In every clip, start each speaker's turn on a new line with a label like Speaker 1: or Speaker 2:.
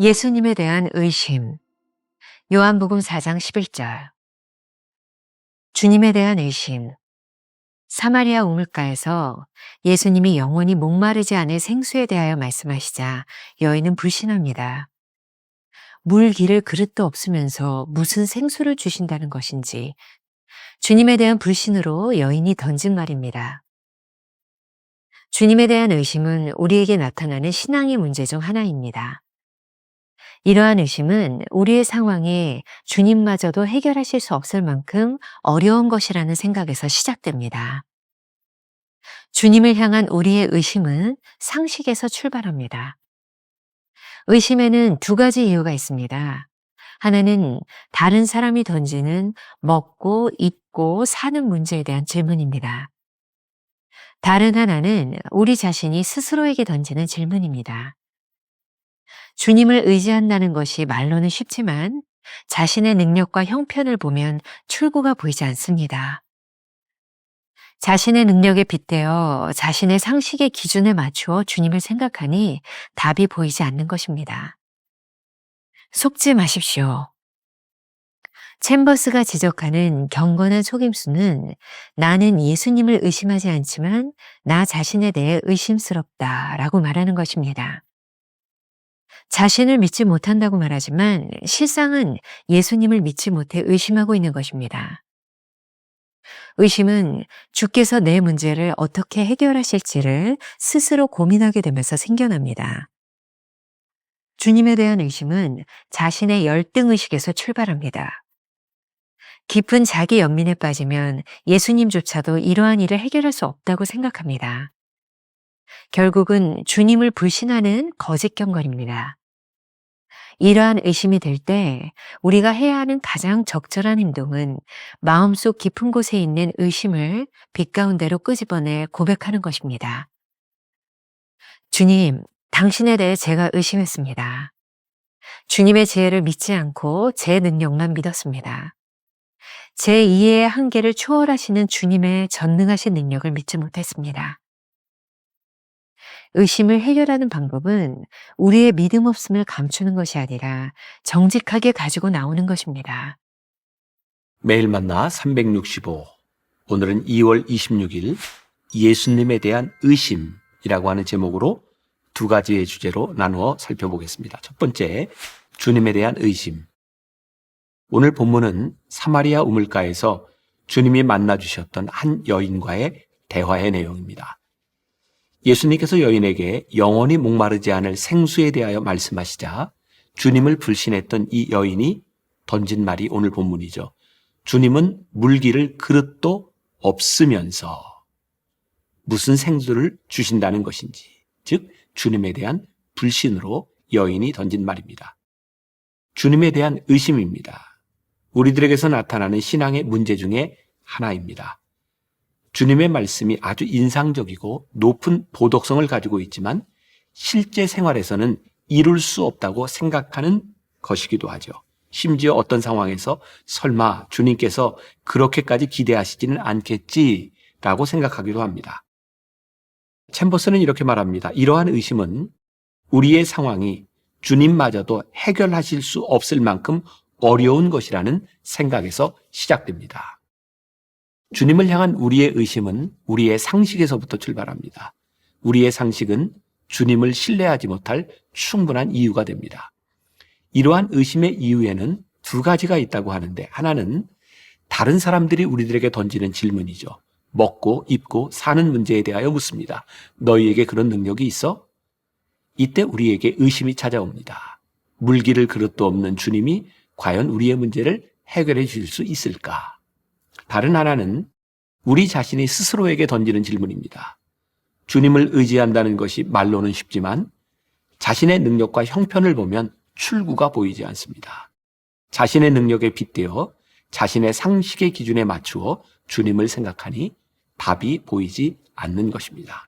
Speaker 1: 예수님에 대한 의심. 요한복음 4장 11절. 주님에 대한 의심. 사마리아 우물가에서 예수님이 영원히 목마르지 않을 생수에 대하여 말씀하시자 여인은 불신합니다. 물 기를 그릇도 없으면서 무슨 생수를 주신다는 것인지 주님에 대한 불신으로 여인이 던진 말입니다. 주님에 대한 의심은 우리에게 나타나는 신앙의 문제 중 하나입니다. 이러한 의심은 우리의 상황에 주님마저도 해결하실 수 없을 만큼 어려운 것이라는 생각에서 시작됩니다. 주님을 향한 우리의 의심은 상식에서 출발합니다. 의심에는 두 가지 이유가 있습니다. 하나는 다른 사람이 던지는 먹고 입고 사는 문제에 대한 질문입니다. 다른 하나는 우리 자신이 스스로에게 던지는 질문입니다. 주님을 의지한다는 것이 말로는 쉽지만 자신의 능력과 형편을 보면 출구가 보이지 않습니다. 자신의 능력에 빗대어 자신의 상식의 기준에 맞추어 주님을 생각하니 답이 보이지 않는 것입니다. 속지 마십시오. 챔버스가 지적하는 경건한 속임수는 나는 예수님을 의심하지 않지만 나 자신에 대해 의심스럽다라고 말하는 것입니다. 자신을 믿지 못한다고 말하지만 실상은 예수님을 믿지 못해 의심하고 있는 것입니다. 의심은 주께서 내 문제를 어떻게 해결하실지를 스스로 고민하게 되면서 생겨납니다. 주님에 대한 의심은 자신의 열등의식에서 출발합니다. 깊은 자기 연민에 빠지면 예수님조차도 이러한 일을 해결할 수 없다고 생각합니다. 결국은 주님을 불신하는 거짓경건입니다. 이러한 의심이 들 때 우리가 해야 하는 가장 적절한 행동은 마음속 깊은 곳에 있는 의심을 빛 가운데로 끄집어내 고백하는 것입니다. 주님, 당신에 대해 제가 의심했습니다. 주님의 지혜를 믿지 않고 제 능력만 믿었습니다. 제 이해의 한계를 초월하시는 주님의 전능하신 능력을 믿지 못했습니다. 의심을 해결하는 방법은 우리의 믿음 없음을 감추는 것이 아니라 정직하게 가지고 나오는 것입니다.
Speaker 2: 매일 만나 365. 오늘은 2월 26일 예수님에 대한 의심이라고 하는 제목으로 두 가지의 주제로 나누어 살펴보겠습니다. 첫 번째, 주님에 대한 의심. 오늘 본문은 사마리아 우물가에서 주님이 만나 주셨던 한 여인과의 대화의 내용입니다. 예수님께서 여인에게 영원히 목마르지 않을 생수에 대하여 말씀하시자 주님을 불신했던 이 여인이 던진 말이 오늘 본문이죠. 주님은 물기를 그릇도 없으면서 무슨 생수를 주신다는 것인지, 즉 주님에 대한 불신으로 여인이 던진 말입니다. 주님에 대한 의심입니다. 우리들에게서 나타나는 신앙의 문제 중에 하나입니다. 주님의 말씀이 아주 인상적이고 높은 보독성을 가지고 있지만 실제 생활에서는 이룰 수 없다고 생각하는 것이기도 하죠. 심지어 어떤 상황에서 설마 주님께서 그렇게까지 기대하시지는 않겠지라고 생각하기도 합니다. 챔버스는 이렇게 말합니다. 이러한 의심은 우리의 상황이 주님마저도 해결하실 수 없을 만큼 어려운 것이라는 생각에서 시작됩니다. 주님을 향한 우리의 의심은 우리의 상식에서부터 출발합니다. 우리의 상식은 주님을 신뢰하지 못할 충분한 이유가 됩니다. 이러한 의심의 이유에는 두 가지가 있다고 하는데, 하나는 다른 사람들이 우리들에게 던지는 질문이죠. 먹고 입고 사는 문제에 대하여 묻습니다. 너희에게 그런 능력이 있어? 이때 우리에게 의심이 찾아옵니다. 물기를 그릇도 없는 주님이 과연 우리의 문제를 해결해 주실 수 있을까? 다른 하나는 우리 자신이 스스로에게 던지는 질문입니다. 주님을 의지한다는 것이 말로는 쉽지만 자신의 능력과 형편을 보면 출구가 보이지 않습니다. 자신의 능력에 빗대어 자신의 상식의 기준에 맞추어 주님을 생각하니 답이 보이지 않는 것입니다.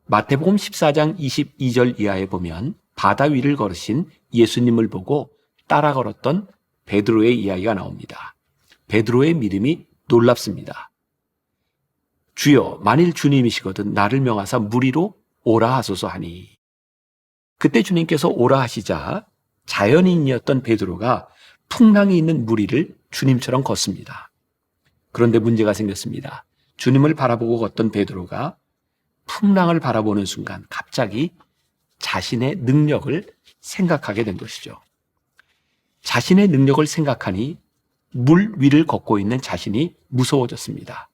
Speaker 2: 마태복음 14장 22절 이하에 보면 바다 위를 걸으신 예수님을 보고 따라 걸었던 베드로의 이야기가 나옵니다. 베드로의 믿음이 놀랍습니다. 주여, 만일 주님이시거든 나를 명하사 물 위로 오라 하소서 하니. 그때 주님께서 오라 하시자 자연인이었던 베드로가 풍랑이 있는 물 위를 주님처럼 걷습니다. 그런데 문제가 생겼습니다. 주님을 바라보고 걷던 베드로가 풍랑을 바라보는 순간 갑자기 자신의 능력을 생각하게 된 것이죠. 자신의 능력을 생각하니 물 위를 걷고 있는 자신이 무서워졌습니다.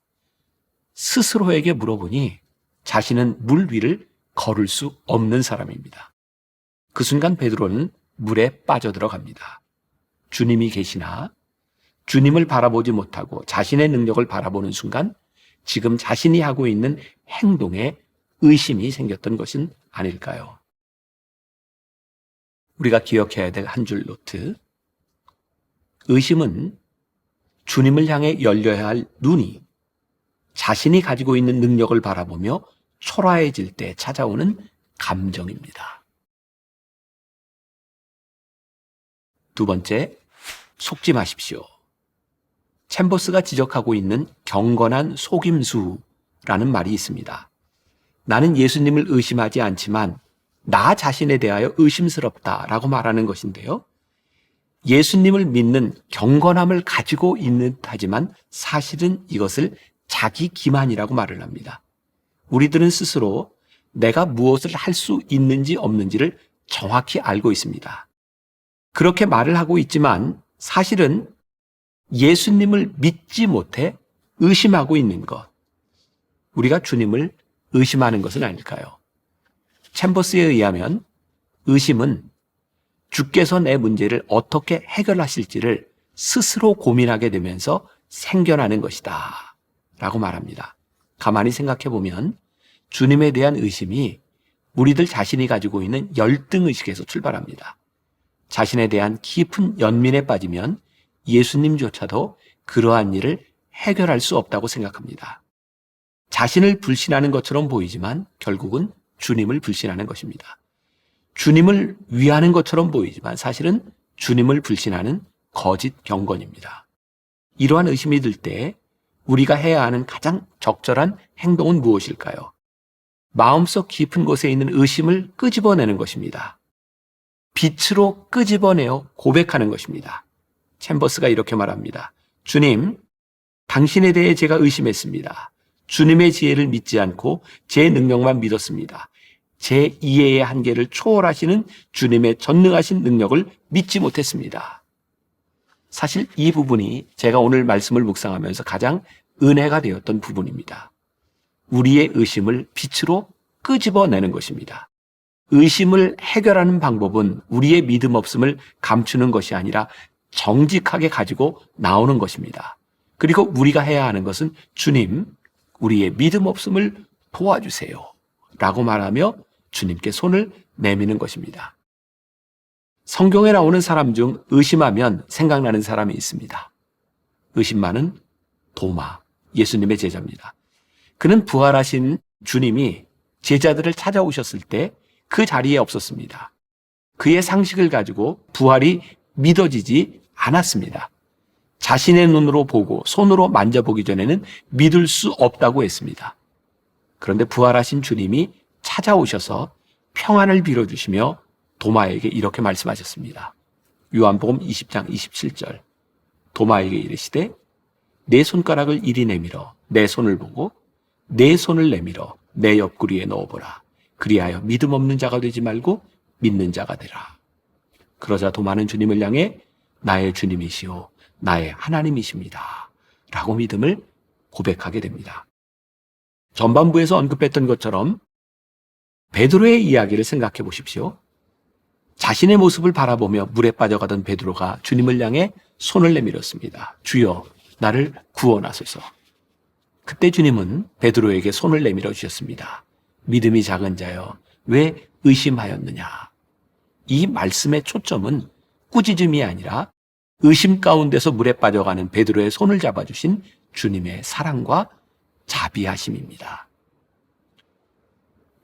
Speaker 2: 스스로에게 물어보니 자신은 물 위를 걸을 수 없는 사람입니다. 그 순간 베드로는 물에 빠져들어갑니다. 주님이 계시나 주님을 바라보지 못하고 자신의 능력을 바라보는 순간 지금 자신이 하고 있는 행동에 의심이 생겼던 것은 아닐까요? 우리가 기억해야 될 한 줄 노트. 의심은 주님을 향해 열려야 할 눈이 자신이 가지고 있는 능력을 바라보며 초라해질 때 찾아오는 감정입니다. 두 번째, 속지 마십시오. 챔버스가 지적하고 있는 경건한 속임수라는 말이 있습니다. 나는 예수님을 의심하지 않지만 나 자신에 대하여 의심스럽다라고 말하는 것인데요. 예수님을 믿는 경건함을 가지고 있는 듯하지만 사실은 이것을 자기 기만이라고 말을 합니다. 우리들은 스스로 내가 무엇을 할 수 있는지 없는지를 정확히 알고 있습니다. 그렇게 말을 하고 있지만 사실은 예수님을 믿지 못해 의심하고 있는 것. 우리가 주님을 의심하는 것은 아닐까요? 챔버스에 의하면 의심은 주께서 내 문제를 어떻게 해결하실지를 스스로 고민하게 되면서 생겨나는 것이다 라고 말합니다. 가만히 생각해 보면 주님에 대한 의심이 우리들 자신이 가지고 있는 열등의식에서 출발합니다. 자신에 대한 깊은 연민에 빠지면 예수님조차도 그러한 일을 해결할 수 없다고 생각합니다. 자신을 불신하는 것처럼 보이지만 결국은 주님을 불신하는 것입니다. 주님을 위하는 것처럼 보이지만 사실은 주님을 불신하는 거짓 경건입니다. 이러한 의심이 들 때 우리가 해야 하는 가장 적절한 행동은 무엇일까요? 마음속 깊은 곳에 있는 의심을 끄집어내는 것입니다. 빛으로 끄집어내어 고백하는 것입니다. 챔버스가 이렇게 말합니다. 주님, 당신에 대해 제가 의심했습니다. 주님의 지혜를 믿지 않고 제 능력만 믿었습니다. 제 이해의 한계를 초월하시는 주님의 전능하신 능력을 믿지 못했습니다. 사실 이 부분이 제가 오늘 말씀을 묵상하면서 가장 은혜가 되었던 부분입니다. 우리의 의심을 빛으로 끄집어내는 것입니다. 의심을 해결하는 방법은 우리의 믿음 없음을 감추는 것이 아니라 정직하게 가지고 나오는 것입니다. 그리고 우리가 해야 하는 것은 주님, 우리의 믿음 없음을 도와주세요 라고 말하며 주님께 손을 내미는 것입니다. 성경에 나오는 사람 중 의심하면 생각나는 사람이 있습니다. 의심 많은 도마, 예수님의 제자입니다. 그는 부활하신 주님이 제자들을 찾아오셨을 때 그 자리에 없었습니다. 그의 상식을 가지고 부활이 믿어지지 않았습니다. 자신의 눈으로 보고 손으로 만져보기 전에는 믿을 수 없다고 했습니다. 그런데 부활하신 주님이 찾아오셔서 평안을 빌어주시며 도마에게 이렇게 말씀하셨습니다. 요한복음 20장 27절. 도마에게 이르시되 내 손가락을 이리 내밀어 내 손을 보고 내 손을 내밀어 내 옆구리에 넣어보라. 그리하여 믿음 없는 자가 되지 말고 믿는 자가 되라. 그러자 도마는 주님을 향해 나의 주님이시오 나의 하나님이십니다 라고 믿음을 고백하게 됩니다. 전반부에서 언급했던 것처럼 베드로의 이야기를 생각해 보십시오. 자신의 모습을 바라보며 물에 빠져가던 베드로가 주님을 향해 손을 내밀었습니다. 주여 나를 구원하소서. 그때 주님은 베드로에게 손을 내밀어 주셨습니다. 믿음이 작은 자여 왜 의심하였느냐. 이 말씀의 초점은 꾸짖음이 아니라 의심 가운데서 물에 빠져가는 베드로의 손을 잡아주신 주님의 사랑과 자비하심입니다.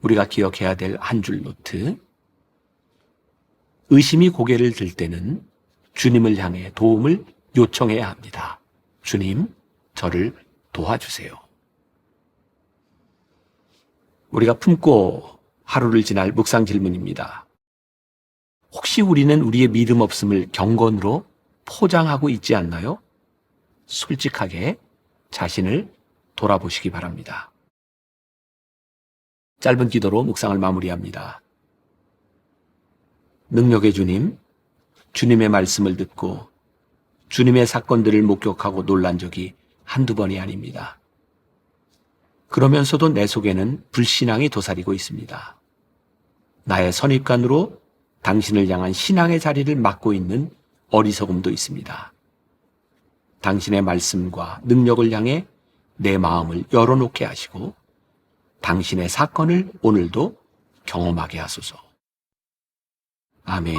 Speaker 2: 우리가 기억해야 될 한 줄 노트. 의심이 고개를 들 때는 주님을 향해 도움을 요청해야 합니다. 주님, 저를 도와주세요. 우리가 품고 하루를 지날 묵상 질문입니다. 혹시 우리는 우리의 믿음 없음을 경건으로 포장하고 있지 않나요? 솔직하게 자신을 돌아보시기 바랍니다. 짧은 기도로 묵상을 마무리합니다. 능력의 주님, 주님의 말씀을 듣고 주님의 사건들을 목격하고 놀란 적이 한두 번이 아닙니다. 그러면서도 내 속에는 불신앙이 도사리고 있습니다. 나의 선입관으로 당신을 향한 신앙의 자리를 맡고 있는 어리석음도 있습니다. 당신의 말씀과 능력을 향해 내 마음을 열어놓게 하시고 당신의 사건을 오늘도 경험하게 하소서. 아멘.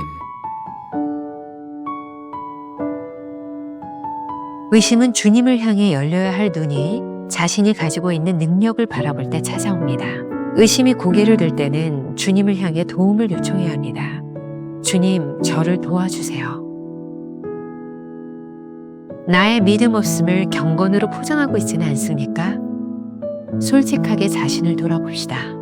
Speaker 1: 의심은 주님을 향해 열려야 할 눈이 자신이 가지고 있는 능력을 바라볼 때 찾아옵니다. 의심이 고개를 들 때는 주님을 향해 도움을 요청해야 합니다. 주님, 저를 도와주세요. 나의 믿음 없음을 경건으로 포장하고 있지는 않습니까? 솔직하게 자신을 돌아봅시다.